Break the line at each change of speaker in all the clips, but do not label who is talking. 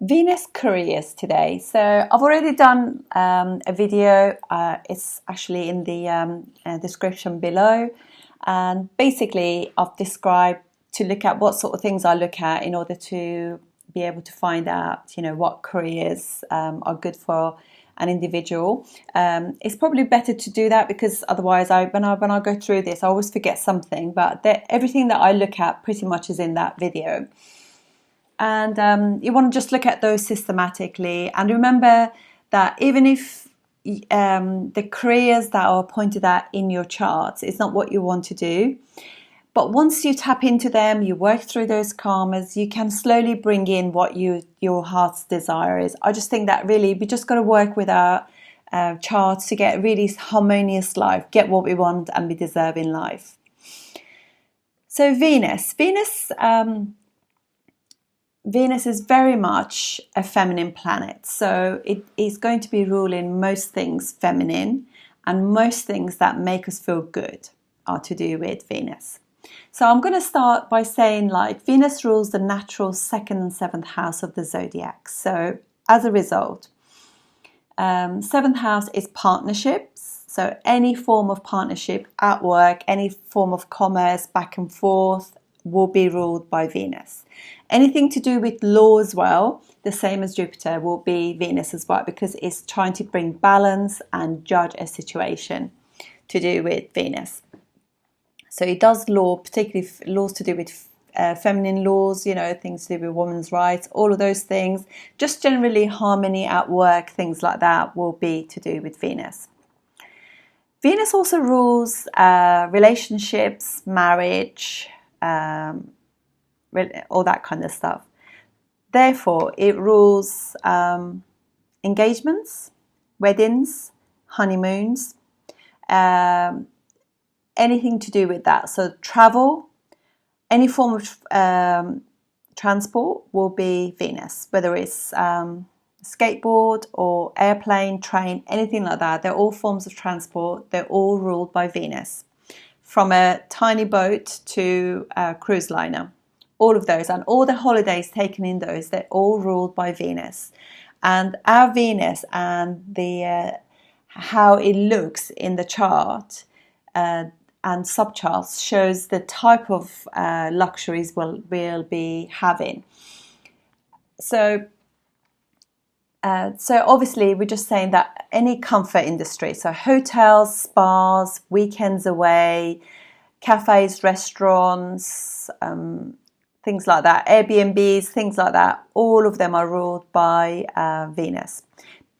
Venus careers today. So I've already done a video. It's actually in the description below. And basically, I've described to look at what sort of things I look at in order to be able to find out, what careers are good for an individual. It's probably better to do that because otherwise, when I go through this, I always forget something. But everything that I look at pretty much is in that video. And you want to just look at those systematically. And remember that even if the careers that are pointed at in your charts is not what you want to do, but once you tap into them, you work through those karmas, you can slowly bring in what your heart's desire is. I just think that really we just got to work with our charts to get a really harmonious life, get what we want and we deserve in life. So Venus is very much a feminine planet, so it is going to be ruling most things feminine, and most things that make us feel good are to do with Venus. So I'm going to start by saying, Venus rules the natural second and seventh house of the zodiac. So as a result, seventh house is partnerships. So any form of partnership at work, any form of commerce, back and forth, will be ruled by Venus. Anything to do with law as well, the same as Jupiter, will be Venus as well, because it's trying to bring balance and judge a situation to do with Venus. So it does law, particularly laws to do with feminine laws, things to do with women's rights, all of those things. Just generally harmony at work, things like that will be to do with Venus. Venus also rules relationships, marriage, all that kind of stuff. Therefore, it rules engagements, weddings, honeymoons, anything to do with that. So travel, any form of transport will be Venus, whether it's skateboard or airplane, train, anything like that. They're all forms of transport. They're all ruled by Venus. From a tiny boat to a cruise liner, all of those, and all the holidays taken in those, they're all ruled by Venus. And our Venus and the how it looks in the chart and subcharts shows the type of luxuries we'll be having. So obviously we're just saying that any comfort industry, so hotels, spas, weekends away, cafes, restaurants, things like that, Airbnbs, things like that, all of them are ruled by Venus.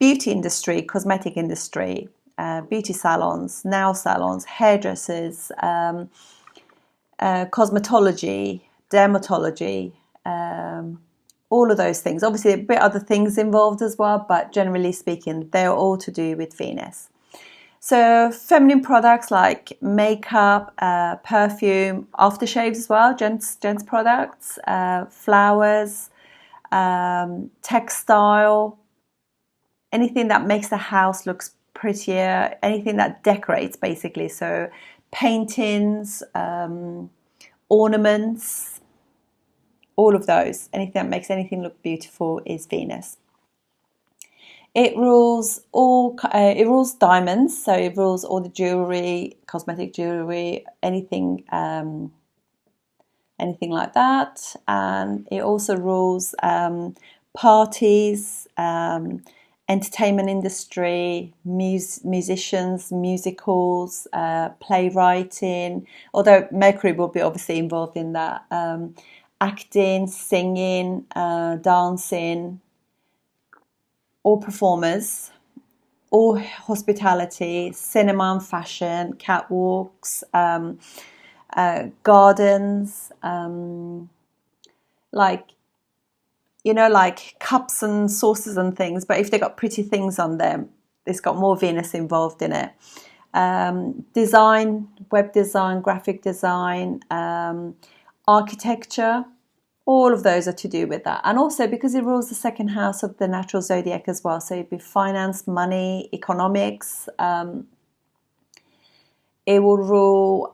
Beauty industry, cosmetic industry, beauty salons, nail salons, hairdressers, cosmetology, dermatology, all of those things. Obviously, a bit other things involved as well, but generally speaking, they're all to do with Venus. So feminine products like makeup, perfume, aftershaves as well, gents products, flowers, textile, anything that makes the house look prettier, anything that decorates basically. So paintings, ornaments, all of those, anything that makes anything look beautiful is Venus. It rules diamonds, so it rules all the jewellery, cosmetic jewellery, anything like that. And it also rules parties, entertainment industry, musicians, musicals, playwriting, although Mercury will be obviously involved in that, acting, singing, dancing, all performers, all hospitality, cinema and fashion, catwalks, gardens, like cups and saucers and things, but if they got pretty things on them, it's got more Venus involved in it. Design, web design, graphic design, architecture, all of those are to do with that. And also because it rules the second house of the natural zodiac as well, so it'd be finance, money, economics. It will rule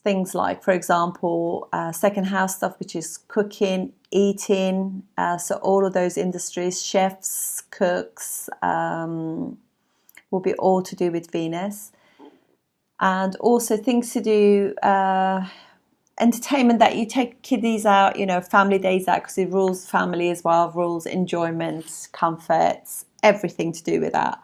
things like, for example, second house stuff, which is cooking, eating. So all of those industries, chefs, cooks, will be all to do with Venus. And also things to do, entertainment, that you take kiddies out, family days out, because it rules family as well, rules enjoyment, comforts, everything to do with that.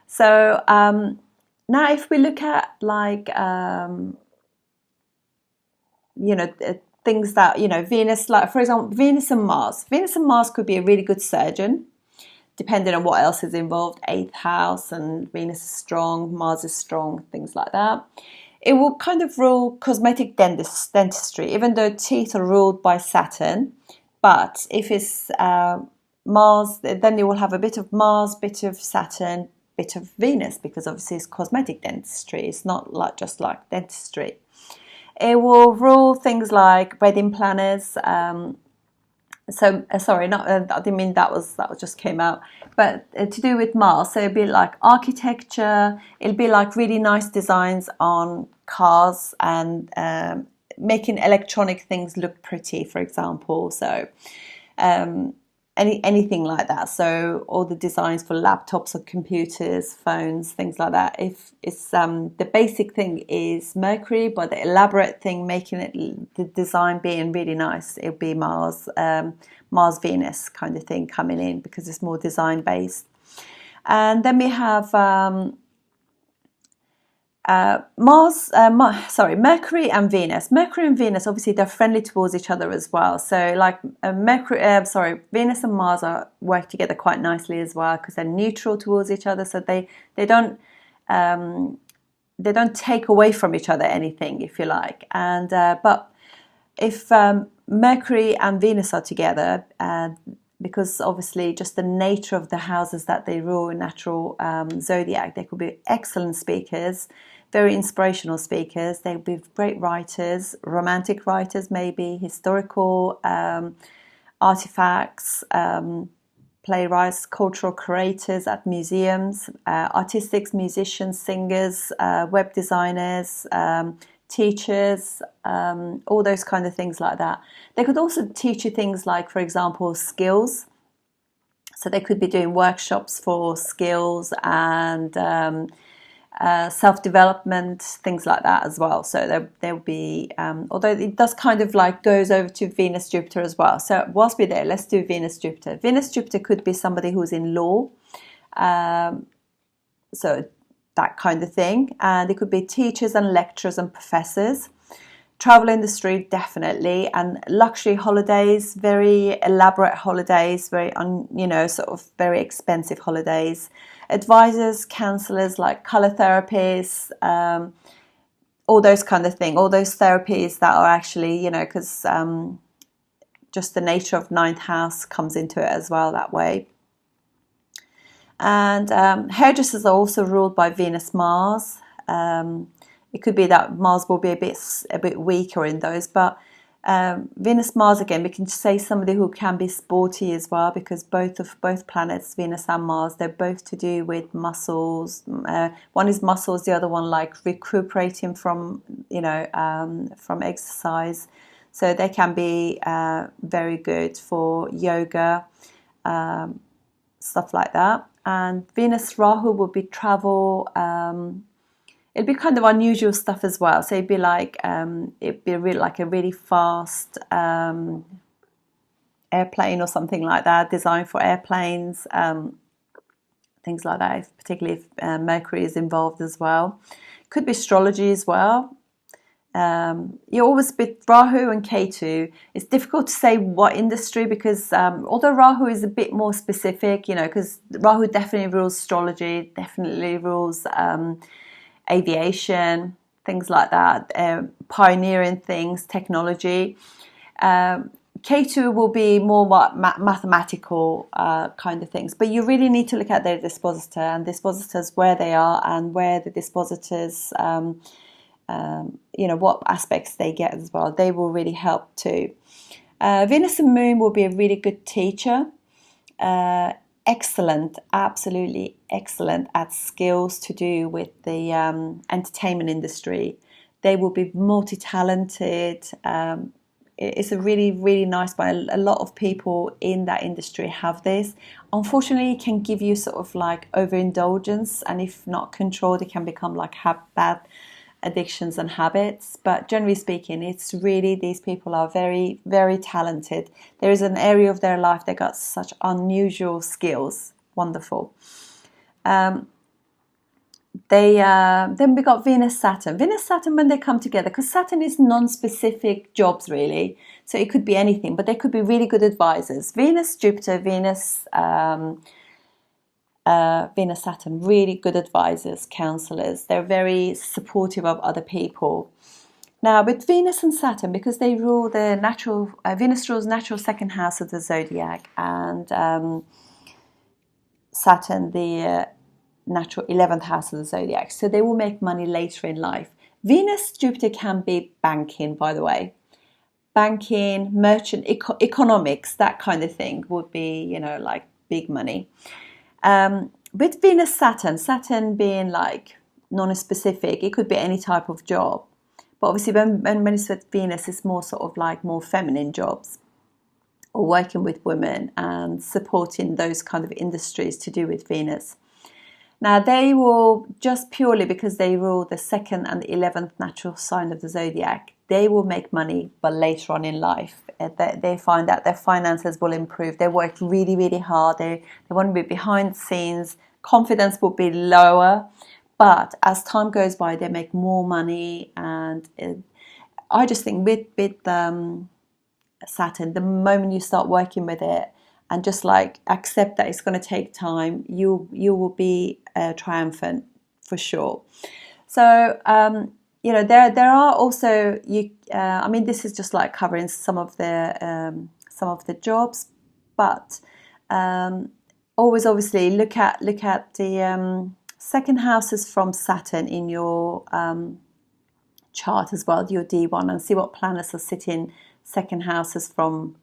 So now if we look at like, things that, Venus, like for example, Venus and Mars. Venus and Mars could be a really good surgeon, depending on what else is involved. 8th house, and Venus is strong, Mars is strong, things like that. It will kind of rule cosmetic dentistry, even though teeth are ruled by Saturn. But if it's Mars, then you will have a bit of Mars, bit of Saturn, bit of Venus, because obviously it's cosmetic dentistry. It's not like just like dentistry. It will rule things like wedding planners. Sorry, not I didn't mean that was just came out, but to do with Mars. So it'd be like architecture. It'll be like really nice designs on cars, and making electronic things look pretty, for example. So anything like that. So all the designs for laptops or computers, phones, things like that. If it's the basic thing is Mercury, but the elaborate thing, making it, the design being really nice, it'll be Mars, Mars Venus kind of thing coming in, because it's more design based. And then we have Mercury and Venus. Mercury and Venus, obviously, they're friendly towards each other as well. So, like Venus and Mars work together quite nicely as well, because they're neutral towards each other. So they don't take away from each other anything, if you like. And but if Mercury and Venus are together, because obviously just the nature of the houses that they rule in natural zodiac, they could be excellent speakers, very inspirational speakers. They'll be great writers, romantic writers, maybe historical artifacts, playwrights, cultural curators at museums, artistics, musicians, singers, web designers, teachers, all those kind of things like that. They could also teach you things like, for example, skills. So they could be doing workshops for skills and self-development, things like that as well. So there'll be, although it does kind of like goes over to Venus, Jupiter as well. So whilst we're there, let's do Venus, Jupiter. Venus, Jupiter could be somebody who's in law. So that kind of thing. And it could be teachers and lecturers and professors. Travel industry, definitely. And luxury holidays, very elaborate holidays, very, sort of very expensive holidays. Advisors, counselors, like color therapists, all those kind of thing. All those therapies that are actually, because just the nature of 9th house comes into it as well that way. And hairdressers are also ruled by Venus, Mars. It could be that Mars will be a bit weaker in those, but Venus, Mars, again, we can say somebody who can be sporty as well, because both planets, Venus and Mars, they're both to do with muscles. One is muscles, the other one like recuperating from from exercise. So they can be very good for yoga, stuff like that. And Venus, Rahu will be travel. It'd be kind of unusual stuff as well. So it'd be like like a really fast airplane or something like that, designed for airplanes, things like that. Particularly if Mercury is involved as well. Could be astrology as well. You always with Rahu and Ketu. It's difficult to say what industry, because although Rahu is a bit more specific, because Rahu definitely rules astrology, definitely rules aviation, things like that, pioneering things, technology. Ketu will be more mathematical kind of things, but you really need to look at their dispositor and dispositors, where they are and where the dispositors, what aspects they get as well. They will really help too. Venus and Moon will be a really good teacher. Excellent, absolutely excellent at skills to do with the entertainment industry. They will be multi-talented. It's a really, really nice one. A lot of people in that industry have this. Unfortunately, it can give you sort of like overindulgence, and if not controlled, it can become like bad addictions and habits. But generally speaking, it's really, these people are very, very talented. There is an area of their life they got such unusual skills. Wonderful. Then we got Venus Saturn. Venus Saturn, when they come together, because Saturn is non-specific jobs really, so it could be anything, but they could be really good advisors. Venus Jupiter, Venus Saturn, really good advisors, counselors. They're very supportive of other people. Now with Venus and Saturn, because they rule the natural, Venus rules natural second house of the zodiac, and Saturn the natural 11th house of the zodiac, so they will make money later in life. Venus Jupiter can be banking, by the way, banking, merchant, economics, that kind of thing would be, you know, like big money. With Venus Saturn being like non-specific, it could be any type of job, but obviously when it's with Venus, it's more sort of like more feminine jobs, or working with women and supporting those kind of industries to do with Venus. Now they will, just purely because they rule the 2nd and the 11th natural sign of the zodiac, they will make money, but later on in life. They find that their finances will improve. They work really, really hard. They want to be behind the scenes. Confidence will be lower, but as time goes by, they make more money. And I just think with Saturn, the moment you start working with it, and just like accept that it's going to take time, you will be triumphant for sure. So you know, there are also I mean, this is just like covering some of the jobs, but always obviously look at the second houses from Saturn in your chart as well, your D1, and see what planets are sitting second houses from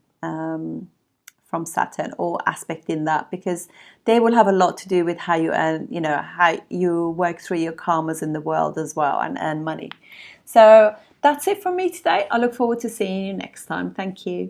Saturn, or aspecting that, because they will have a lot to do with how you earn, you know, how you work through your karmas in the world as well and earn money. So that's it from me today. I look forward to seeing you next time. Thank you.